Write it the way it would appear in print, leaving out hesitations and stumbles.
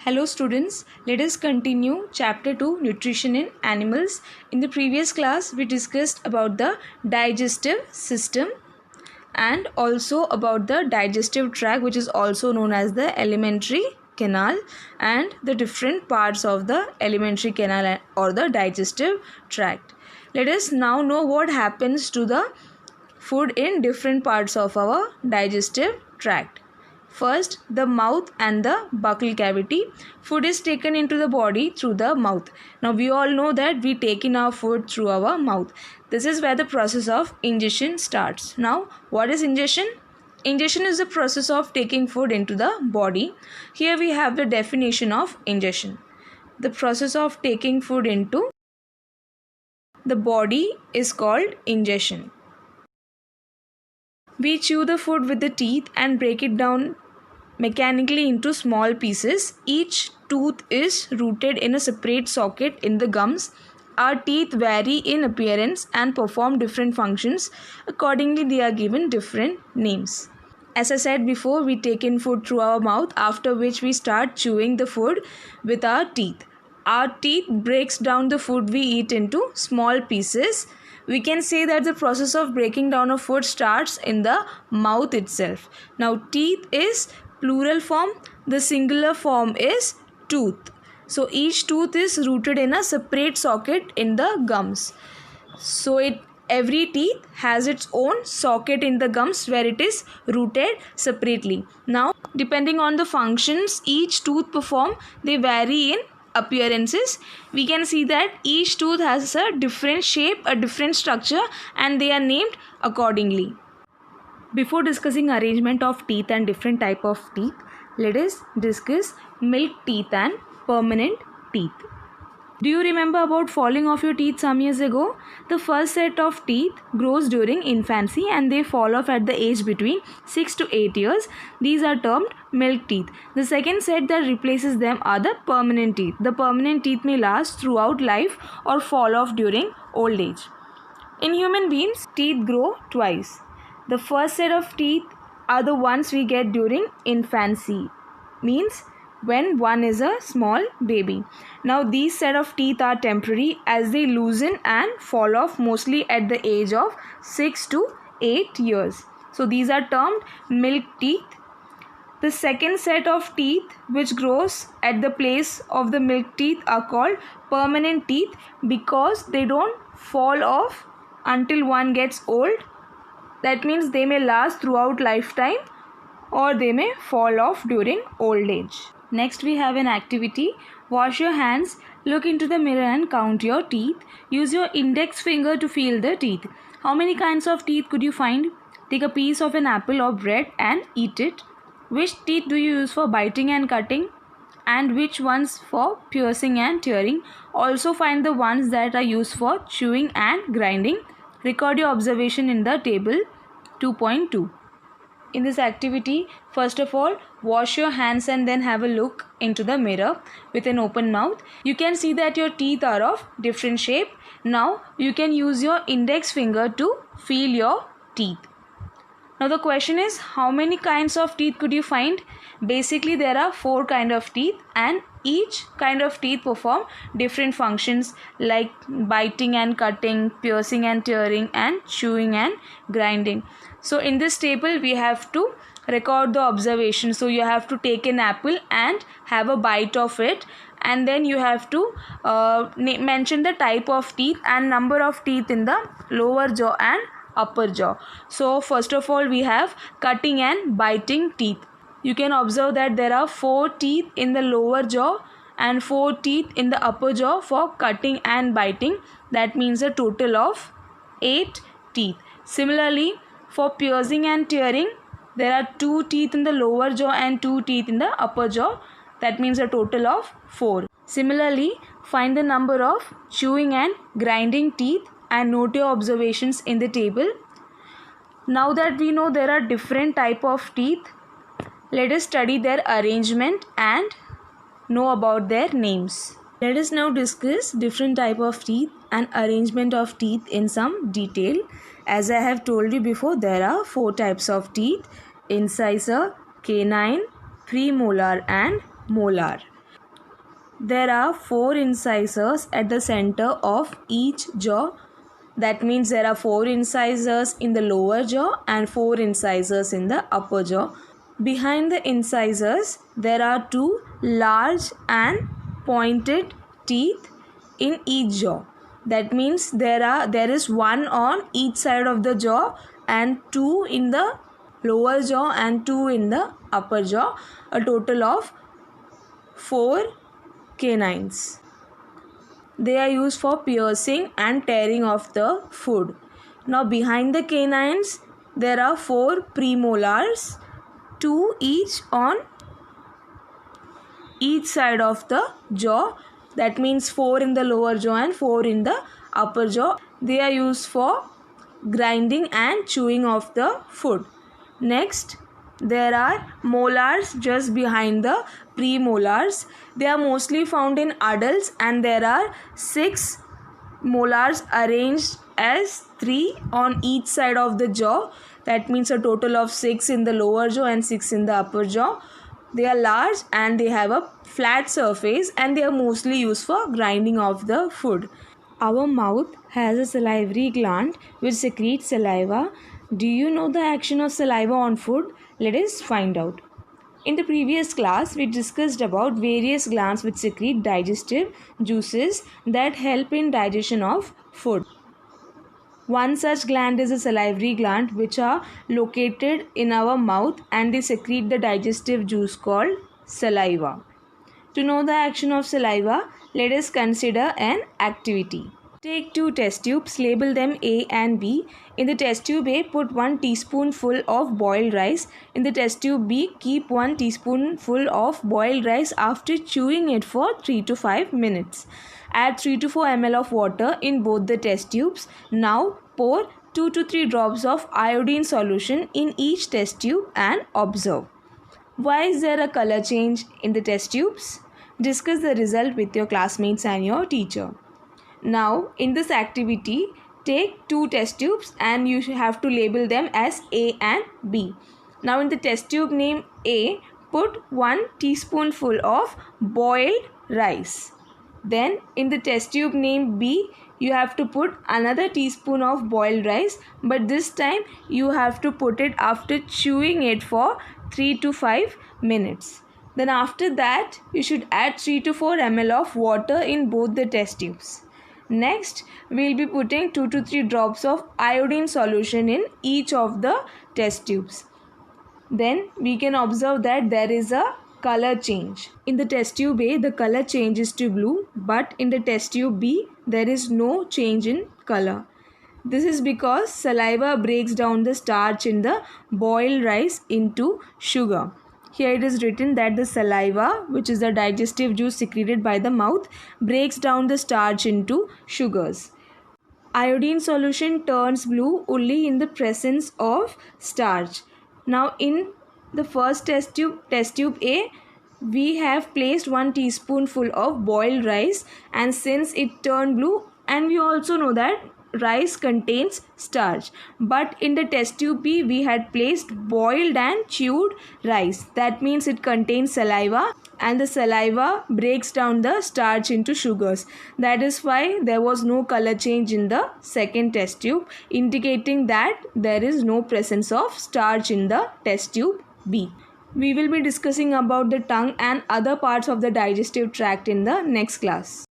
Hello students, let us continue chapter 2 Nutrition in Animals. In the previous class we discussed about the digestive system and also about the digestive tract, which is also known as the alimentary canal, and the different parts of the alimentary canal or the digestive tract. Let us now know what happens to the food in different parts of our digestive tract. First, the mouth and the buccal cavity. Food is taken into the body through the mouth. Now, we all know that we take in our food through our mouth. This is where the process of ingestion starts. Now, what is ingestion? Ingestion is the process of taking food into the body. Here we have the definition of ingestion. The process of taking food into the body is called ingestion. We chew the food with the teeth and break it down mechanically into small pieces. Each tooth is rooted in a separate socket in the gums. Our teeth vary in appearance and perform different functions. Accordingly, they are given different names. As I said before, we take in food through our mouth, after which we start chewing the food with our teeth. Our teeth breaks down the food we eat into small pieces. We can say that the process of breaking down of food starts in the mouth itself. Now, teeth is plural form, the singular form is tooth. So, each tooth is rooted in a separate socket in the gums. So, every teeth has its own socket in the gums where it is rooted separately. Now, depending on the functions each tooth perform, they vary in appearances. We can see that each tooth has a different shape, a different structure, and they are named accordingly. Before discussing arrangement of teeth and different type of teeth, let us discuss milk teeth and permanent teeth. Do you remember about falling off your teeth some years ago? The first set of teeth grows during infancy and they fall off at the age between 6 to 8 years. These are termed milk teeth. The second set that replaces them are the permanent teeth. The permanent teeth may last throughout life or fall off during old age. In human beings, teeth grow twice. The first set of teeth are the ones we get during infancy, means when one is a small baby. Now, these set of teeth are temporary as they loosen and fall off mostly at the age of 6 to 8 years. So, these are termed milk teeth. The second set of teeth which grows at the place of the milk teeth are called permanent teeth because they don't fall off until one gets old. That means they may last throughout lifetime or they may fall off during old age. Next, we have an activity. Wash your hands, look into the mirror and count your teeth. Use your index finger to feel the teeth. How many kinds of teeth could you find? Take a piece of an apple or bread and eat it. Which teeth do you use for biting and cutting? And which ones for piercing and tearing? Also find the ones that are used for chewing and grinding. Record your observation in the table 2.2. In this activity, first of all, wash your hands and then have a look into the mirror with an open mouth. You can see that your teeth are of different shape. Now, you can use your index finger to feel your teeth. Now, the question is, how many kinds of teeth could you find? Basically, there are 4 kinds of teeth and each kind of teeth perform different functions like biting and cutting, piercing and tearing, and chewing and grinding. So, in this table, we have to record the observation. So, you have to take an apple and have a bite of it, and then you have to mention the type of teeth and number of teeth in the lower jaw and upper jaw. So, first of all, we have cutting and biting teeth. You can observe that there are 4 teeth in the lower jaw and 4 teeth in the upper jaw for cutting and biting. That means a total of 8 teeth. Similarly, for piercing and tearing, there are 2 teeth in the lower jaw and 2 teeth in the upper jaw. That means a total of 4. Similarly, find the number of chewing and grinding teeth and note your observations in the table. Now that we know there are different type of teeth, let us study their arrangement and know about their names. Let us now discuss different type of teeth and arrangement of teeth in some detail. As I have told you before, there are 4 types of teeth: incisor, canine, premolar and molar. there are 4 incisors at the center of each jaw. That means there are 4 incisors in the lower jaw and 4 incisors in the upper jaw. Behind the incisors, there are 2 large and pointed teeth in each jaw. That means there is 1 on each side of the jaw and 2 in the lower jaw and 2 in the upper jaw. A total of 4 canines. They are used for piercing and tearing of the food. Now behind the canines, there are 4 premolars, 2 each on each side of the jaw. That means 4 in the lower jaw and 4 in the upper jaw. They are used for grinding and chewing of the food. Next, there are molars just behind the premolars. They are mostly found in adults and there are 6 molars arranged as 3 on each side of the jaw. That means a total of 6 in the lower jaw and 6 in the upper jaw. They are large and they have a flat surface and they are mostly used for grinding of the food. Our mouth has a salivary gland which secretes saliva. Do you know the action of saliva on food? Let us find out. In the previous class, we discussed about various glands which secrete digestive juices that help in digestion of food. One such gland is a salivary gland which are located in our mouth and they secrete the digestive juice called saliva. To know the action of saliva, let us consider an activity. Take 2 test tubes, label them A and B. In the test tube A, put 1 teaspoonful of boiled rice. In the test tube B, keep 1 teaspoonful of boiled rice after chewing it for 3 to 5 minutes. Add 3 to 4 ml of water in both the test tubes. Now pour 2 to 3 drops of iodine solution in each test tube and observe. Why is there a color change in the test tubes? Discuss the result with your classmates and your teacher. Now in this activity, take 2 test tubes and you have to label them as A and B. Now in the test tube name A, put 1 teaspoonful of boiled rice. Then in the test tube name B, you have to put another teaspoon of boiled rice, but this time you have to put it after chewing it for 3 to 5 minutes. Then after that, you should add 3 to 4 ml of water in both the test tubes. Next, we will be putting 2 to 3 drops of iodine solution in each of the test tubes. Then we can observe that there is a color change. In the test tube A, the color changes to blue, but in the test tube B, there is no change in color. This is because saliva breaks down the starch in the boiled rice into sugar. Here it is written that the saliva, which is the digestive juice secreted by the mouth, breaks down the starch into sugars. Iodine solution turns blue only in the presence of starch. Now in the first test tube A, we have placed 1 teaspoonful of boiled rice, and since it turned blue, and we also know that rice contains starch, but in the test tube B, we had placed boiled and chewed rice. That means it contains saliva and the saliva breaks down the starch into sugars. That is why there was no color change in the second test tube, indicating that there is no presence of starch in the test tube B. We will be discussing about the tongue and other parts of the digestive tract in the next class.